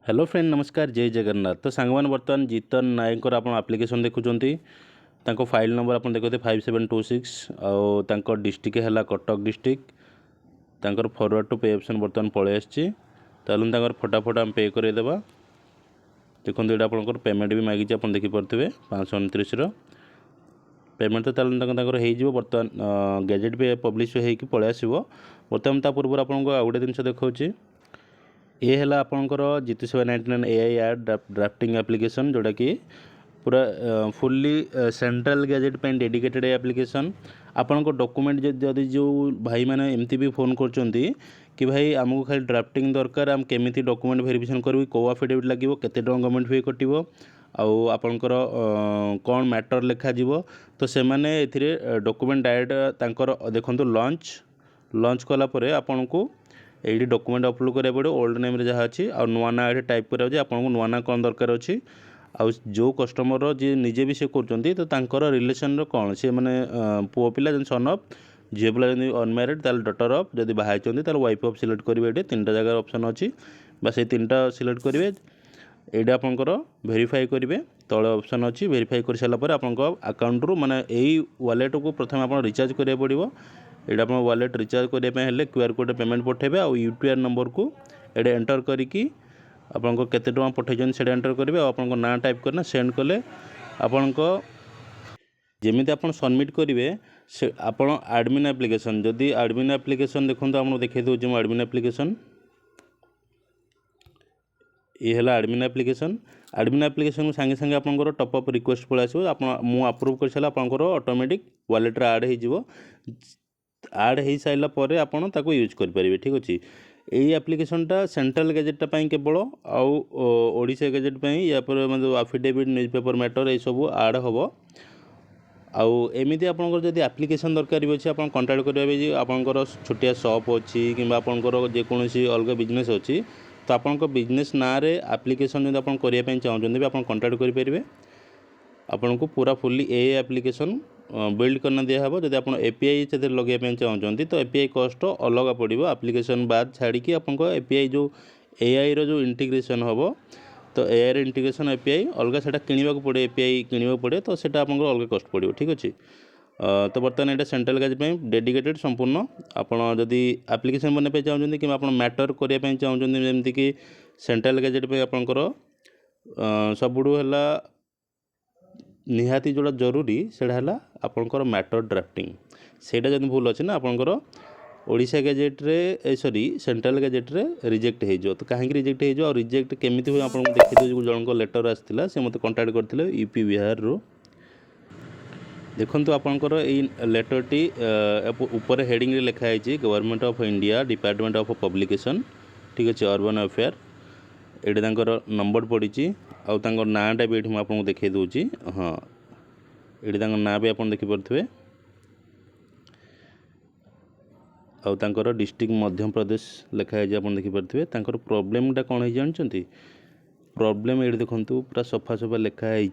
Hello friend नमस्कार जय जगन्नाथ। तो सांगमान बर्तमान जीतन नायक आप आप्लिकेसन देखुं फाइल नंबर आप देखते 5726 आउ डिस्ट्रिक्ट है कटक डिस्ट्रिक्ट तांकर फॉरवर्ड टू पे ऑप्शन बर्तमान पलि आसी फटाफट आम पे करदेवा। देखो ये आप पेमेंट भी मांगी आप देखिपे 529 पेमेंट तो हो बर्तमान गैजेट भी पब्लिश होगी पलि आसो। बर्तमान ता पूर्व आपको आउ गोटे जिन देखा ये है आपंकर जीतू सेवा 99 AI आड ड्राफ्टिंग एप्लिकेशन जोटा कि पूरा फुल्ली सेंट्रल गैजेट पे डेडिकेटेड एप्लिकेशन। आपण डॉक्यूमेंट जदि जो भाई मैंने एमती भी फोन कर भाई आमको खाली ड्राफ्टिंग दरकार आम केमी डॉक्यूमेंट वेरिफिकेशन करूँ कौ एफिडेविट लगे केते गवर्नमेंट फी कटो आपणकर कौन मैटर लिखा तो से मैंने डॉक्यूमेंट डायरेक्ट देखो लॉन्च कलापर आपन को ये डॉक्यूमेंट अपलोड करा पड़ो ओल्ड नेम जहाँ अच्छी आ नुआ ना ये टाइप करा आपको नुआ ना कौन दरकार अच्छी आउ जो कस्टमर जी निजे भी सी कर रिलेसन कौन सी मैंने पुओ पिला सन अफ झील पिला अनमेरिड ताल डटर अफ जब बाहर ताल वाइफ अफ सिलेक्ट करेंगे ये 3टा जगह ऑप्शन अच्छी बस ये 3टा सिलेक्ट करेंगे ये आपंकर वेरीफाई करेंगे तले ऑप्शन अच्छी वेरीफाई कर सारापर आप अकाउंट रू माने यही वालेट को प्रथम आप रिचार्ज करा पड़ो। ये आप वालेट रिचार्ज करने QR कोड पेमेंट पठेबे आ UPI नंबर को ये एंटर करिकी आपको केते टଙ୍କା पठेजन से एंटर करेंगे आप ना टाइप करना सेंड कले आपण जमी आप सबमिट करेंगे से आप एडमिन एप्लिकेशन जदि एडमिन एप्लिकेशन देखो आपको देखा दूसरी एडमिन एप्लिकेशन ये है एडमिन एप्लिकेशन सांगे सांगे आपंकर टॉपअप रिक्वेस्ट पलि आसो मु अप्रूव कर सारा आपंकर ऑटोमेटिक वालेट ऐड हो आड हो सारापर आपड़ ताको यूज करेंगे। ठीक अच्छे यही एप्लिकेशनटा सेंट्रल गैजेटा केवल आशा गैजेट या मतलब आफिडेविट न्यूज पेपर मैटर ये सब आड हम आउ एमती आपंकर जब एप्लिकेशन दरकार भी अच्छे आप कंटाक्ट करेंगे आपंकर छोटिया शॉप अच्छी कि आपंकर जेकोसी अलग बिजनेस अच्छी तो आपंक बिजनेस ना रे एप्लिकेशन जब आप करने चाहते भी आप कंटाक्ट करेंगे आपन को पूरा फुल्ली ए एप्लिकेशन बिल्ड करना दिहब। जब आप API से लगे चाहते तो API कॉस्ट अलग पड़ो एप्लिकेशन बाद छाड़ी आपको API जो AI रो इंटीग्रेशन हम तो AI रो इंटीग्रेशन API अलग से किणवा पड़े API किणवा पड़े तो सेटा आप अलग कॉस्ट पड़ो। ठीक अच्छे तो बर्तमान यहाँ सेंट्रल गैजेट डेडिकेटेड संपूर्ण आपड़ जदि एप्लिकेशन बनवाई चाहते कि मैटर करने चाहते जमीक सेंट्रल गैजेट आपंकर सबुठ है निहाती जोड़ा जरूरी सेटा है आपंकर मैटर ड्राफ्टिंग सेटा जब भूल अच्छे ना आपंकर ओडिशा गैजेट रे सॉरी सेंट्रल गैजेट रे रिजेक्ट हो तो कहीं रिजेक्ट हो रिजेक्ट केमी हुए आपको देखिए जन लेटर आसाला से मत कंटाक्ट करते UP बिहार रो देखो आपंकर यही लेटरटी ऊपर हेडिंग रे लिखाई government of India department of publication. ठीक अच्छे अर्बन अफेयर ये नंबर पड़ी आउ नाटा भी ये आपको देखा दूसरी हाँ ये ना भी आप देखिपे आउ डिस्ट्रिक्ट मध्य प्रदेश लिखाई आप देखिपे प्रोब्लेमटा कौन है जानते प्रोब्लेम ये देखूँ पूरा सफा सफा लिखाई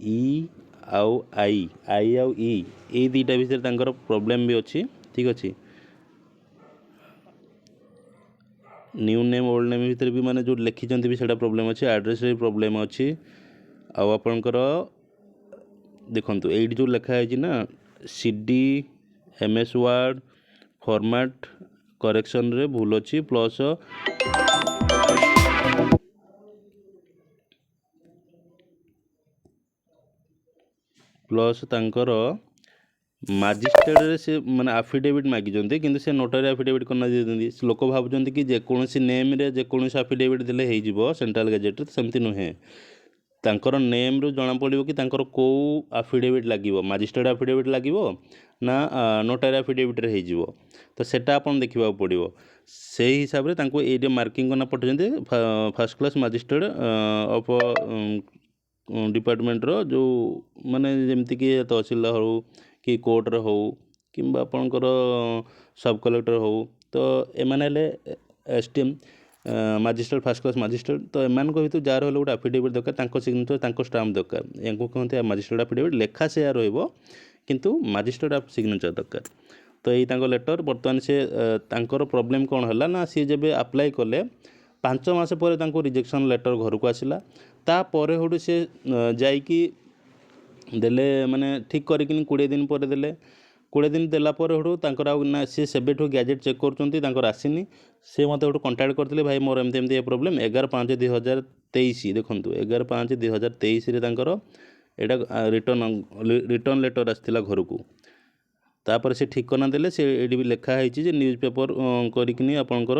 ई आउ आई आउ ई ये दुईटा भितर प्रोब्लेम भी अच्छी। ठीक अच्छे न्यू नेम ओल्ड नेम भितर भी माने जो लिखिं भी सेटा प्रोब्लेम अच्छे एड्रेस भी प्रोब्लेम अच्छी आपणकर देखो ये जो लिखाई ना CD MS word format correction रे भूल अच्छी प्लस तांकर माजिस्ट्रेट से माने आफिडेविट मागिजंती किंतु से नोटारी आफिडेविट करना देते लोक भावुं कि जेकोसी नेम रे जेकोसी आफिडेविट देले हो सेंट्रल गैजेट सेमती नुहे तांकर नेम रू जना पड़ो कि तांकर को आफिडेविट लगे माजिस्ट्रेट आफिडेविट लगे ना नोटारी आफिडेविट रे हो तो सेटा आपन देखा पड़ो से हिसाब से ये मार्किंग करना पठाते फर्स्ट क्लास माजिस्ट्रेट ऑफ डिपार्टमेंट रो जो माने जमती कि तहसीलदार हो कि कोर्ट हो कि आपंकर सब कलेक्टर हो तो एम STM माजिस्ट्रेट फर्स्ट क्लास माजिस्ट्रेट तो एम भर जार गोटे आफिडेविट दरकार सिग्नेचर स्टाम्प दरकार या कहते माजिस्ट्रेट आफिडेविट लेखा से किंतु माजिस्ट्रेट सिग्नेचर दरकार तो यही लेटर बर्तमान से प्रोब्लेम कौन है ना सी जब अप्लाई कले 5 ମାସ ପରେ ତାଙ୍କୁ ରିଜେକ୍ସନ୍ ଲେଟର୍ ଘରକୁ ଆସିଲା। ତାପରେ ହେଠୁ ସେ ଯାଇକି ଦେଲେ ମାନେ ଠିକ୍ କରିକିନି 20 ଦିନ ପରେ ଦେଲେ। 20 ଦିନ ଦେଲା ପରେ ହେଠୁ ତାଙ୍କର ଆଉ ନା ସେ ସେବେଠୁ ଗ୍ୟାଜେଟ୍ ଚେକ୍ କରୁଛନ୍ତି, ତାଙ୍କର ଆସିନି। ସେ ମୋତେ ହେଠୁ କଣ୍ଟାକ୍ଟ କରିଥିଲେ, ଭାଇ ମୋର ଏମିତି ଏମିତି ଏ ପ୍ରୋବ୍ଲେମ୍। 11/5/2023 ଦେଖନ୍ତୁ 11/5/2023ରେ ତାଙ୍କର ଏଇଟା ରିଟର୍ନ ଲେଟର୍ ଆସିଥିଲା ଘରକୁ। ତାପରେ ସେ ଠିକଣା ଦେଲେ। ସେ ଏଠି ବି ଲେଖା ହେଇଛି ଯେ ନ୍ୟୁଜ୍ ପେପର୍ କରିକିନି ଆପଣଙ୍କର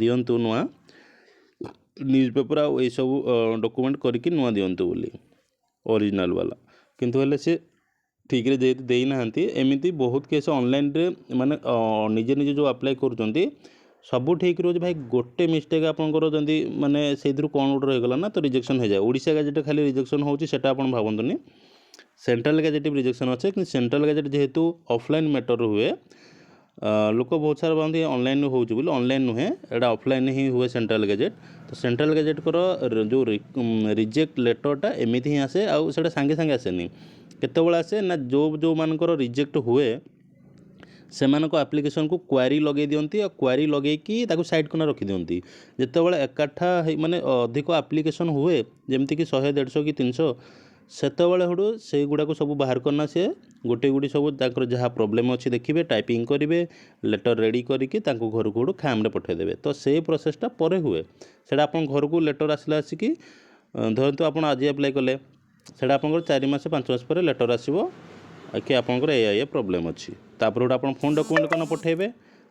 ଦିଅନ୍ତୁ ନୂଆ ନ୍ୟୁଜ୍ ପେପର୍ ଆଉ ଏଇସବୁ ଡକୁମେଣ୍ଟ କରିକି ନୂଆ ଦିଅନ୍ତୁ ବୋଲି ଅରିଜିନାଲ୍ ବାଲା। କିନ୍ତୁ ହେଲେ ସେ ଠିକ୍ରେ ଯେହେତୁ ଦେଇନାହାନ୍ତି, ଏମିତି ବହୁତ କେସ୍ ଅନଲାଇନ୍ରେ ମାନେ ନିଜେ ନିଜେ ଯେଉଁ ଆପ୍ଲାଏ କରୁଛନ୍ତି ସବୁ ଠିକ୍ ରହୁଛି ଭାଇ। ଗୋଟେ ମିଷ୍ଟେକ୍ ଆପଣଙ୍କର ଯଦି ମାନେ ସେଇଥିରୁ କ'ଣ ଗୋଟେ ରହିଗଲା ନା ତ ରିଜେକ୍ସନ୍ ହେଇଯାଏ। ଓଡ଼ିଶା ଗ୍ୟାଜେଟ୍ ଖାଲି ରିଜେକ୍ସନ୍ ହେଉଛି ସେଟା ଆପଣ ଭାବନ୍ତୁନି, ସେଣ୍ଟ୍ରାଲ୍ ଗ୍ୟାଜେଟ୍ ବି ରିଜେକ୍ସନ୍ ଅଛି। କିନ୍ତୁ ସେଣ୍ଟ୍ରାଲ୍ ଗ୍ୟାଜେଟ୍ ଯେହେତୁ ଅଫଲାଇନ୍ ମ୍ୟାଟର୍ ହୁଏ, ଲୋକ ବହୁତ ସାରା ଭାବନ୍ତି ଅନଲାଇନ୍ ହେଉଛି ବୋଲି। ଅନଲାଇନ୍ ନୁହେଁ, ଏଇଟା ଅଫଲାଇନ୍ ହିଁ ହୁଏ ସେଣ୍ଟ୍ରାଲ୍ ଗ୍ୟାଜେଟ୍। ତ ସେଣ୍ଟ୍ରାଲ୍ ଗ୍ୟାଜେଟ୍ଙ୍କର ଯେଉଁ ରିଜେକ୍ଟ ଲେଟର୍ଟା ଏମିତି ହିଁ ଆସେ, ଆଉ ସେଇଟା ସାଙ୍ଗେ ସାଙ୍ଗେ ଆସେନି। କେତେବେଳେ ଆସେ ନା ଯେଉଁମାନଙ୍କର ରିଜେକ୍ଟ ହୁଏ ସେମାନଙ୍କ ଆପ୍ଲିକେସନ୍କୁ କ୍ୱାରି ଲଗାଇ ଦିଅନ୍ତି, ଆଉ କ୍ୱାରି ଲଗାଇକି ତାକୁ ସାଇଡ଼୍ କନା ରଖିଦିଅନ୍ତି। ଯେତେବେଳେ ଏକାଠା ମାନେ ଅଧିକ ଆପ୍ଲିକେସନ୍ ହୁଏ, ଯେମିତିକି 100, 150 କି 300, ସେତେବେଳେ ହେଠୁ ସେଇଗୁଡ଼ାକୁ ସବୁ ବାହାର କରନା ସେ ଗୋଟେ ସବୁ ତାଙ୍କର ଯାହା ପ୍ରୋବ୍ଲେମ୍ ଅଛି ଦେଖିବେ, ଟାଇପିଂ କରିବେ, ଲେଟର୍ ରେଡ଼ି କରିକି ତାଙ୍କୁ ଘରକୁ ହେଠୁ ଖାମ୍ରେ ପଠାଇଦେବେ। ତ ସେଇ ପ୍ରୋସେସ୍ଟା ପରେ ହୁଏ। ସେଇଟା ଆପଣଙ୍କ ଘରକୁ ଲେଟର୍ ଆସିଲା ଆସିକି ଧରନ୍ତୁ ଆପଣ ଆଜି ଆପ୍ଲାଏ କଲେ, ସେଇଟା ଆପଣଙ୍କର 4 ମାସ 5 ମାସ ପରେ ଲେଟର୍ ଆସିବ କି ଆପଣଙ୍କର ଏଇଆ ପ୍ରୋବ୍ଲେମ୍ ଅଛି। ତାପରେ ଗୋଟେ ଆପଣ ଫୋନ୍ ଡକୁମେଣ୍ଟ କ'ଣ ପଠାଇବେ,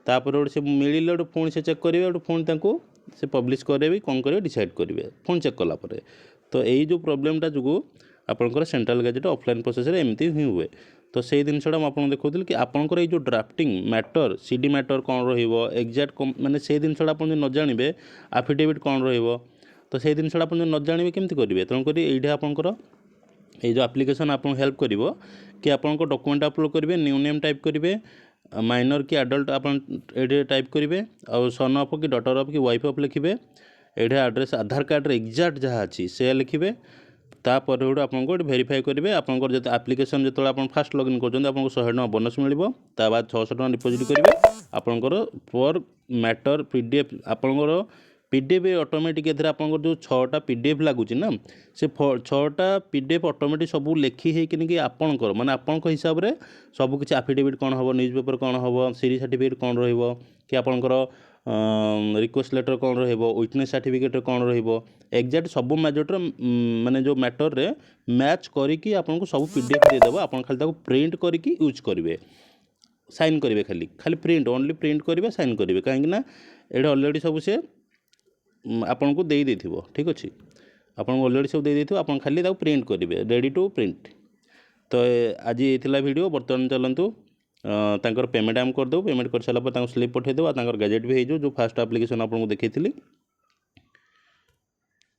ତାପରେ ଗୋଟେ ସେ ମିଳିଲେ ଗୋଟେ ପୁଣି ସେ ଚେକ୍ କରିବେ, ଗୋଟେ ପୁଣି ତାଙ୍କୁ ସେ ପବ୍ଲିଶ୍ କରିବେ କ'ଣ କରିବେ ଡିସାଇଡ଼୍ କରିବେ ପୁଣି ଚେକ୍ କଲା ପରେ। ତ ଏଇ ଯେଉଁ ପ୍ରୋବ୍ଲେମ୍ଟା ଯୋଗୁଁ ଆପଣଙ୍କର ସେଣ୍ଟ୍ରାଲ୍ ଗ୍ୟାଜେଟ୍ ଅଫଲାଇନ୍ ପ୍ରୋସେସ୍ରେ ଏମିତି ହିଁ ହୁଏ। ତ ସେଇ ଜିନିଷଟା ମୁଁ ଆପଣଙ୍କୁ ଦେଖାଉଥିଲି କି ଆପଣଙ୍କର ଏଇ ଯେଉଁ ଡ୍ରାଫ୍ଟିଂ ମ୍ୟାଟର୍, CD ମ୍ୟାଟର୍ କ'ଣ ରହିବ, ଏକ୍ଜାକ୍ଟ ମାନେ ସେଇ ଜିନିଷଟା ଆପଣ ଯଦି ନ ଜାଣିବେ, ଆଫିଡେଭିଟ୍ କ'ଣ ରହିବ, ତ ସେଇ ଜିନିଷଟା ଆପଣ ଯଦି ନ ଜାଣିବେ କେମିତି କରିବେ। ତେଣୁକରି ଏଇଠି ଆପଣଙ୍କର ଏଇ ଯେଉଁ ଆପ୍ଲିକେସନ୍ ଆପଣଙ୍କୁ ହେଲ୍ପ କରିବ କି ଆପଣଙ୍କ ଡକୁମେଣ୍ଟ ଅପଲୋଡ଼ କରିବେ, ନ୍ୟୁ ନେମ୍ ଟାଇପ୍ କରିବେ, ମାଇନର୍ କି ଆଡଲ୍ଟ ଆପଣ ଏଇଠି ଟାଇପ୍ କରିବେ, ଆଉ ସନ୍ ଅଫ୍ କି ଡଟର୍ ଅଫ୍ କି ୱାଇଫ୍ ଅଫ୍ ଲେଖିବେ। ଏଇଠି ଆଡ୍ରେସ୍ ଆଧାର କାର୍ଡ଼ରେ ଏକ୍ଜାକ୍ଟ ଯାହା ଅଛି ସେୟା ଲେଖିବେ। ତାପରେ ଗୋଟେ ଆପଣଙ୍କୁ ଗୋଟେ ଭେରିଫାଏ କରିବେ। ଆପଣଙ୍କର ଯଦି ଆପ୍ଲିକେସନ୍ ଯେତେବେଳେ ଆପଣ ଫାଷ୍ଟ ଲଗ୍ଇନ୍ କରୁଛନ୍ତି ଆପଣଙ୍କୁ 100 ଟଙ୍କା ବୋନସ୍ ମିଳିବ। ତା ବାଦ 600 ଟଙ୍କା ଡିପୋଜିଟ୍ କରିବେ। ଆପଣଙ୍କର ପର୍ ମ୍ୟାଟର୍ PDF ଆପଣଙ୍କର PDF ଅଟୋମେଟିକ୍ ଏଥିରେ ଆପଣଙ୍କର ଯେଉଁ 6ଟା PDF ଲାଗୁଛି ନା, ସେ 6ଟା PDF ଅଟୋମେଟିକ୍ ସବୁ ଲେଖି ହେଇକିନି ଆପଣଙ୍କର ମାନେ ଆପଣଙ୍କ ହିସାବରେ ସବୁକିଛି ଆଫିଡେଭିଟ୍ କ'ଣ ହେବ, ନ୍ୟୁଜ୍ ପେପର୍ କ'ଣ ହେବ, ସିରି ସାର୍ଟିଫିକେଟ୍ କ'ଣ ରହିବ, କି ଆପଣଙ୍କର ରିକ୍ୱେଷ୍ଟ ଲେଟର୍ କ'ଣ ରହିବ, ୱିଟନେସ୍ ସାର୍ଟିଫିକେଟ୍ କ'ଣ ରହିବ, ଏକ୍ଜାକ୍ଟ ସବୁ ମ୍ୟାଜେଟ୍ର ମାନେ ଯେଉଁ ମ୍ୟାଟର୍ରେ ମ୍ୟାଚ୍ କରିକି ଆପଣଙ୍କୁ ସବୁ PDF ଦେଇଦେବ। ଆପଣ ଖାଲି ତାକୁ ପ୍ରିଣ୍ଟ କରିକି ୟୁଜ୍ କରିବେ, ସାଇନ୍ କରିବେ, ଖାଲି ପ୍ରିଣ୍ଟ ଓନ୍ଲି ପ୍ରିଣ୍ଟ କରିବେ, ସାଇନ୍ କରିବେ। କାହିଁକିନା ଏଇଟା ଅଲରେଡ଼ି ସବୁ ସେ ଆପଣଙ୍କୁ ଦେଇଥିବ। ଠିକ୍ ଅଛି, ଆପଣଙ୍କୁ ଅଲରେଡ଼ି ସବୁ ଦେଇଥିବ, ଆପଣ ଖାଲି ତାକୁ ପ୍ରିଣ୍ଟ କରିବେ, ରେଡ଼ି ଟୁ ପ୍ରିଣ୍ଟ। ତ ଆଜି ଏଇଥିଲା ଭିଡ଼ିଓ। ବର୍ତ୍ତମାନ ଚାଲନ୍ତୁ ତାଙ୍କର ପେମେଣ୍ଟ ଆମେ କରିଦେବୁ। ପେମେଣ୍ଟ କରିସାରିଲା ପରେ ତାଙ୍କୁ ସ୍ଲିପ୍ ପଠାଇଦେବୁ, ଆଉ ତାଙ୍କର ଗ୍ୟାଜେଟ୍ ବି ହେଇଯିବ। ଯେଉଁ ଫାଷ୍ଟ ଆପ୍ଲିକେସନ୍ ଆପଣଙ୍କୁ ଦେଖେଇଥିଲି,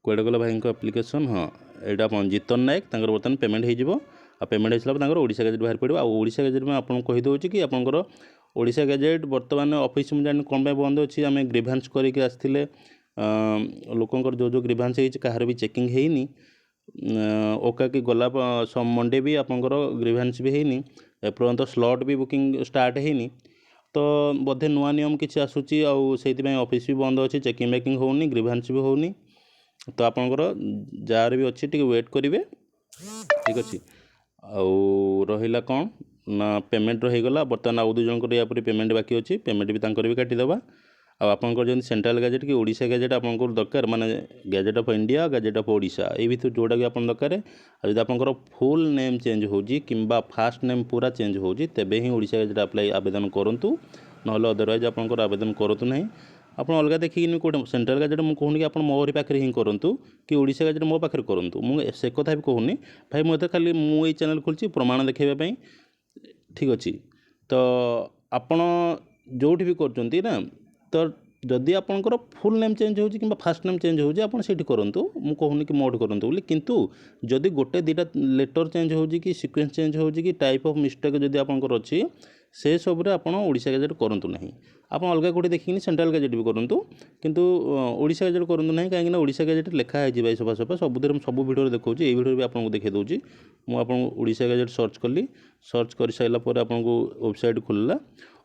କୁଆଡ଼େ ଗଲା ଭାଇଙ୍କ ଆପ୍ଲିକେସନ୍, ହଁ ଏଇଟା ଆପଣ ଜିତନ ନାୟକ, ତାଙ୍କର ବର୍ତ୍ତମାନ ପେମେଣ୍ଟ ହେଇଯିବ। ଆଉ ପେମେଣ୍ଟ ହେଇସାରିଲା ପରେ ତାଙ୍କର ଓଡ଼ିଶା ଗ୍ୟାଜେଟ୍ ବାହାରି ପଡ଼ିବ। ଆଉ ଓଡ଼ିଶା ଗ୍ୟାଜେଟ୍ ମୁଁ ଆପଣଙ୍କୁ କହିଦେଉଛି କି ଆପଣଙ୍କର ଓଡ଼ିଶା ଗ୍ୟାଜେଟ୍ ବର୍ତ୍ତମାନ ଅଫିସ୍ ମୁଁ ଜାଣିନି କ'ଣ ପାଇଁ ବନ୍ଦ ଅଛି। ଆମେ ଗ୍ରିଭାନ୍ସ କରିକି ଆସିଥିଲେ, ଲୋକଙ୍କର ଯେଉଁ ଗ୍ରିଭାନ୍ସ ହେଇଛି କାହାର ବି ଚେକିଂ ହେଇନି। ଓକାକି ଗଲା ମଣ୍ଡେ ବି ଆପଣଙ୍କର ଗ୍ରିଭାନ୍ସ ବି ହେଇନି, ଏପର୍ଯ୍ୟନ୍ତ ସ୍ଲଟ୍ ବି ବୁକିଂ ଷ୍ଟାର୍ଟ ହେଇନି। ତ ବୋଧେ ନୂଆ ନିୟମ କିଛି ଆସୁଛି, ଆଉ ସେଇଥିପାଇଁ ଅଫିସ୍ ବି ବନ୍ଦ ଅଛି, ଚେକିଂ ବେକିଂ ହେଉନି, ଗ୍ରିଭାନ୍ସ ବି ହେଉନି। ତ ଆପଣଙ୍କର ଯାହାର ବି ଅଛି ଟିକେ ୱେଟ୍ କରିବେ। ଠିକ୍ ଅଛି, ଆଉ ରହିଲା କ'ଣ ନା ପେମେଣ୍ଟ ହେଇଗଲା। ବର୍ତ୍ତମାନ ଆଉ 2 ଜଣଙ୍କର ୟା ପରେ ପେମେଣ୍ଟ ବାକି ଅଛି, ପେମେଣ୍ଟ ବି ତାଙ୍କର ବି କାଟିଦେବା। ଆଉ ଆପଣଙ୍କର ଯଦି ସେଣ୍ଟ୍ରାଲ୍ ଗ୍ୟାଜେଟ୍ କି ଓଡ଼ିଶା ଗ୍ୟାଜେଟ୍ ଆପଣଙ୍କର ଦରକାର, ମାନେ gadget of India, gadget of Odisha, ଏଇ ଭିତରୁ ଯେଉଁଟା ବି ଆପଣ ଦରକାର। ଆଉ ଯଦି ଆପଣଙ୍କର ଫୁଲ୍ ନେମ୍ ଚେଞ୍ଜ ହେଉଛି କିମ୍ବା ଫାଷ୍ଟ ନେମ୍ ପୁରା ଚେଞ୍ଜ ହେଉଛି, ତେବେ ହିଁ ଓଡ଼ିଶା ଗ୍ୟାଜେଟ୍ ଆବେଦନ କରନ୍ତୁ, ନହେଲେ ଅଦରୱାଇଜ୍ ଆପଣଙ୍କର ଆବେଦନ କରନ୍ତୁ ନାହିଁ। ଆପଣ ଅଲଗା ଦେଖିକିନି କେଉଁଟା ସେଣ୍ଟ୍ରାଲ୍ ଗ୍ୟାଜେଟ୍ ମୁଁ କହୁନି କି ଆପଣ ମୋରି ପାଖରେ ହିଁ କରନ୍ତୁ, କି ଓଡ଼ିଶା ଗ୍ୟାଜେଟ୍ ମୋ ପାଖରେ କରନ୍ତୁ, ମୁଁ ସେ କଥା ବି କହୁନି ଭାଇ। ମୁଁ ଏତେ ଖାଲି ମୁଁ ଏଇ ଚ୍ୟାନେଲ୍ ଖୋଲିଛି ପ୍ରମାଣ ଦେଖାଇବା ପାଇଁ। ଠିକ୍ ଅଛି, ତ ଆପଣ ଯେଉଁଠି ବି କରୁଛନ୍ତି ନା, ତ ଯଦି ଆପଣଙ୍କର ଫୁଲ୍ ନେମ୍ ଚେଞ୍ଜ ହେଉଛି କିମ୍ବା ଫାଷ୍ଟ ନେମ୍ ଚେଞ୍ଜ ହେଉଛି ଆପଣ ସେଇଠି କରନ୍ତୁ, ମୁଁ କହୁନି କି ମୋଠି କରନ୍ତୁ ବୋଲି। କିନ୍ତୁ ଯଦି ଗୋଟେ 2ଟା ଲେଟର୍ ଚେଞ୍ଜ ହେଉଛି କି ସିକ୍ୱେନ୍ସ ଚେଞ୍ଜ ହେଉଛି କି ଟାଇପ୍ ଅଫ୍ ମିଷ୍ଟେକ୍ ଯଦି ଆପଣଙ୍କର ଅଛି, ସେସବୁରେ ଆପଣ ଓଡ଼ିଶା ଗ୍ୟାଜେଟ୍ କରନ୍ତୁ ନାହିଁ। ଆପଣ ଅଲଗା କେଉଁଠି ଦେଖିକିନି ସେଣ୍ଟ୍ରାଲ୍ ଗ୍ୟାଜେଟ୍ ବି କରନ୍ତୁ, କିନ୍ତୁ ଓଡ଼ିଶା ଗ୍ୟାଜେଟ୍ କରନ୍ତୁ ନାହିଁ। କାହିଁକିନା ଓଡ଼ିଶା ଗ୍ୟାଜେଟ୍ ଲେଖା ହେଇଛି ଭାଇ ସଫା ସବୁଥିରେ, ମୁଁ ସବୁ ଭିଡ଼ିଓରେ ଦେଖାଉଛି, ଏଇ ଭିଡ଼ିଓରେ ବି ଆପଣଙ୍କୁ ଦେଖାଇ ଦେଉଛି। ମୁଁ ଆପଣଙ୍କୁ ଓଡ଼ିଶା ଗ୍ୟାଜେଟ୍ ସର୍ଚ୍ଚ କଲି, ସର୍ଚ୍ଚ କରିସାରିଲା ପରେ ଆପଣଙ୍କୁ ୱେବସାଇଟ୍ ଖୋଲିଲା।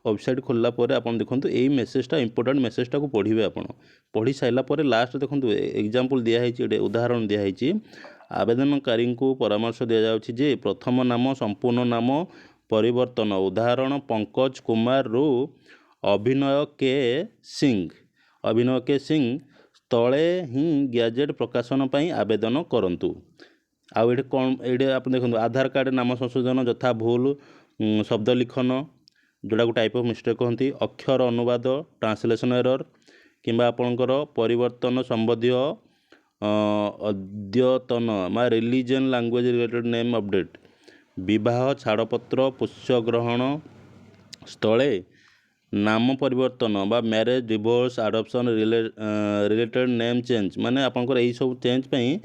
वेबसाइट खोलला परे आपण देखंतु एई मेसेजटा इंपोर्टेंट मेसेजटा को पढ़िबे आपण पढ़ी साइला परे लास्ट देखंतु एग्जांपल दिया है उदाहरण दिया है आवेदनकारी को परामर्श दिया जाउछि जे प्रथम नाम संपूर्ण नाम परिवर्तन उदाहरण पंकज कुमार रु अभिनय के सिंह तले ही गैजेट प्रकाशन पर आवेदन करंतु आउ ये कौन ये आप देखो आधार कार्ड नाम संशोधन यथा भूल शब्द लिखन जोड़ा को टाइप ऑफ मिस्टेक कहती अक्षर अनुवाद ट्रांसलेशन एरर किंबा आपणकर परिवर्तन संबंधी अद्यतन मा religion language related name update विवाह छाड़पत्र पुष्यग्रहण स्थले नाम परिवर्तन बा marriage divorce adoption related name change माने आपनकर एई सब चेंज पई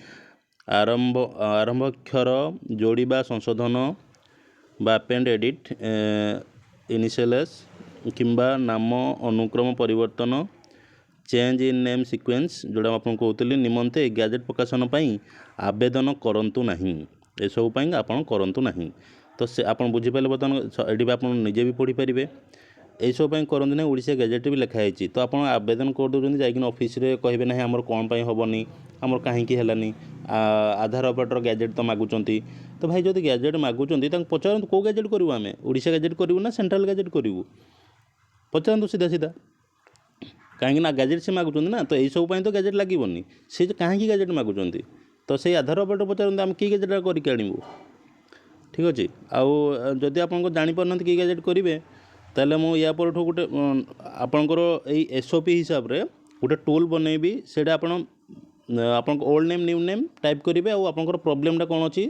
आरंभाक्षर जोड़िबा संशोधन बा अपेंड एडिट इनिशियल्स किंबा नाम अनुक्रम परिवर्तन चेंज इन नेम सीक्वेंस जोड़ा आपन कहतली निमंते गैजेट प्रकाशन पई आवेदन करंतु नहीं ए सब पई आपन करंतु नहीं तो से आपन बुझी पाले बर्तमान एडी आपन निजे भी पढ़ी परिबे ए सब पई करंतु नहीं ओडिशा गैजेट भी लिखा है तो आपन आवेदन कर दोजन जाइकिन ऑफिस रे कहबे नहीं हमर कोन पई होबनी हमर काहे की हेलानी आधार ऑपरेटर गैजेट तो मागुचंती तो भाई जदि गैजेट मागुचंती तांक पचारंतु को गैजेट करिवु आमे ओडिशा गैजेट करिवु ना सेंट्रल गैजेट करिवु पचारंतु सीधा सीधा कहीं ना गैजेट से मागुचंती ना तो यही सब तो गैजेट लागोनी सी कहीं गैजेट मागुचंती तो से आधार ऑपरेटर पचारंतु आम कि गैजेट करके आनिबु ठीक अच्छे आउ जदि आपन जानीपार कि गैजेट करेंगे ताले मु या पर गोटे आपणकर एसओपी हिसाब रे गोटे टूल बनैबी सेटा आपन old name new name type करेंगे और आपंकर प्रोब्लेमटा कौन अच्छी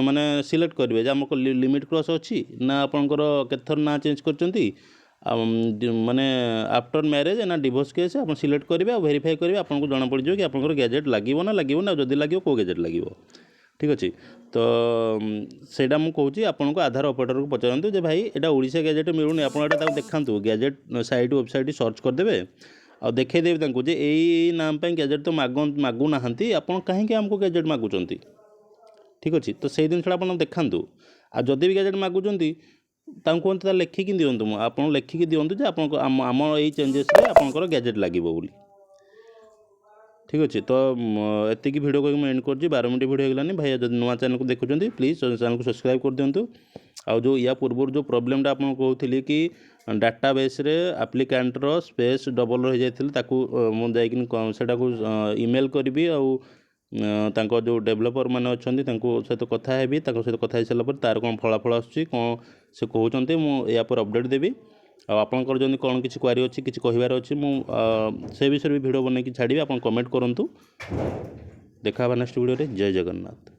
माने सिलेक्ट करेंगे आमको लिमिट क्रॉस अच्छी ना आपंकर केथर ना चेंज करचंती माने आफ्टर मैरेज ना डिवोर्स केस आप सिलेक्ट करेंगे और वेरीफाई करेंगे आपको जना पड़ जाए कि आपंकर गैजेट लगे ना लगे ना जदि लगे कौ गैजेट लगे ठीक अच्छे तो सेटा मु कहूँ आपको आधार ऑपरेटर को पचारतु जे भाई एटा ओडिशा गैजेट मिलूनी आप देखा गैजेट साइट वेबसाइट सर्च करदे आ देखदेवे जे यही नाम पे गैजेट तो मागु ना आप कहीं आमको गैजेट मागुंट ठीक अच्छे तो से जिनसा आप देखा आ जदि भी गैजेट मागुंट कहते लिखिकी दिंतु आप लिखिकी दिंतु जे आम यही चेंजेस आपंकर गैजेट लगे ठीक अच्छे तो एतिकी वीडियो को एंड कर 12 मिनट वीडियो होगलानी भाई जब नुआ चैनल को देखुं प्लीज चैनल को सब्सक्राइब कर दिंतु आ जो या पूर्व जो प्रोब्लेमटा आप कहते कि डाटाबेस रे एप्लिकेंटर स्पेस डबल रही जाता मुझे ईमेल करी आउ जो डेवलपर मैंने अच्छा सहित कथा हेबी सहित कथा हो सारापर तार कौन फलाफल आसूँ कौन से कहते मुझे पर अपडेट देवी आपंकर जब कौन किसी क्वारी अच्छी किसी कहबार अच्छी से विषय भी वीडियो बनई छाड़ी आप कमेंट करूँ देखा नेक्स्ट वीडियो जय जगन्नाथ।